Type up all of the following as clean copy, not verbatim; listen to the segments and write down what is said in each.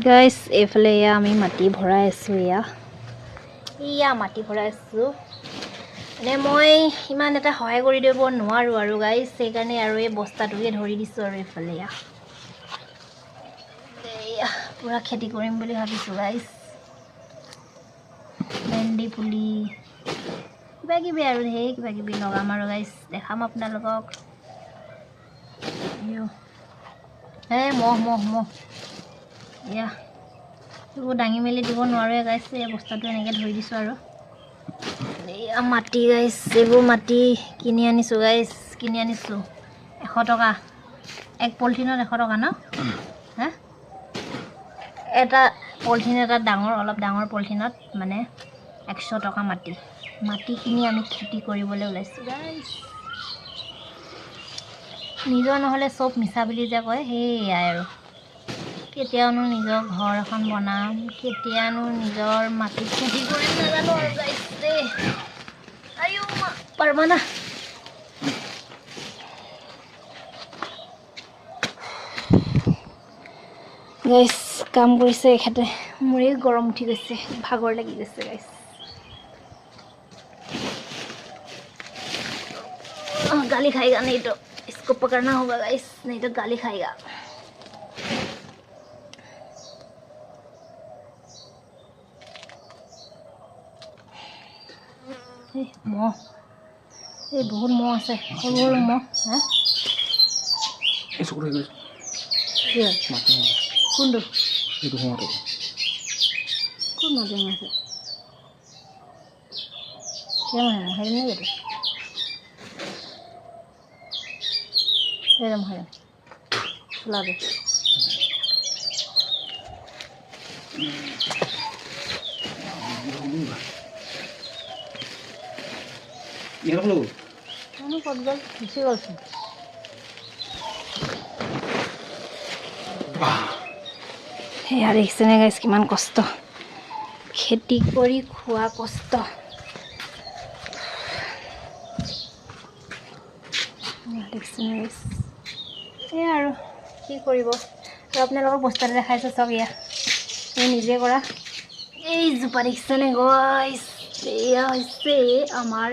guys এফালে আমি মাটি ভৰাই আছো মাটি ভৰাই আছো মানে মই ইমান এটা সহায় কৰি দিব নোৱাৰো আৰু গাইস সেইকাৰণে আৰু এই বস্তাটোকে ধৰি দিছো আৰু এফালে পুৰা খেতি কৰিম বুলি ভাবিছো গাইস ভেন্দি পুলি কিবা কিবি আৰু ঢেৰ কিবা কিবি লগাম আৰু গাইস দেখাম আপোনালোকক মহ এইবোৰ দাঙি মেলি দিব নোৱাৰোৱে গাইছ এই বস্তাটো এনেকৈ ধৰি দিছোঁ আৰু মাটি গাইছ এইবোৰ মাটি কিনি আনিছোঁ গাইছ 100 টকা এক পলিথিনত 100 টকা ন হা এটা পলিথিন এটা অলপ ডাঙৰ পলিথিনত মানে 100 টকা মাটি কিনি আমি খেতি কৰিবলৈ ওলাইছোঁ গাইছ নিজৰ নহ'লে চব মিছা বুলি যে কয় সেয়াই আৰু কেতিয়ানো নিজৰ ঘৰ এখন বনাম কেতিয়ানো নিজৰ মাটি খেতি কৰিম নাজানো আৰু গাইছ দেই পাৰবা না গাইছ কাম কৰিছে এখেতে মোৰে গৰম উঠি গৈছে ভাগৰ লাগি গৈছে গাইছ गाली खाएगा नहीं तो इसको पकड़ना होगा गाइस नहीं तो गाली खाएगा मोह ये बहुत मोह से और मोह हैं इसको रे ये मारते हैं कुंडो ये तो हुआ तो कौन मार देंगे से क्या है नहीं ये Helm Lade ये रख लो ano pagdal isi also यार एकसने गाइस किमान कष्ट खेती करी खुआ कष्ट আৰু কি কৰিব আৰু আপোনালোকৰ বস্তাটো দেখাইছো চব এই নিজে কৰা এই জোপা দেখিছেনে গাইছ এয়া হৈছে আমাৰ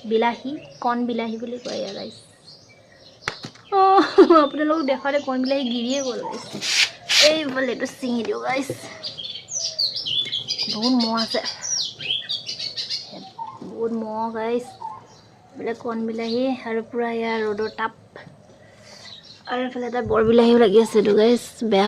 বিলাহী কণ বিলাহী বুলি কয় গাইছ আপোনালোকক দেখালে কণ বিলাহী গিৰিয়ে গ'ল গাইছ এইফালে এইটো ছিঙি দিওঁ গাইছ বহুত মহ আছে বহুত মহ গাইছ বোলে কণ বিলাহী আৰু পুৰা ইয়াৰ ৰ'দৰ তাপ আৰু এফালে এটা বৰ বিলাহীও লাগি আছে গাইছ বেয়া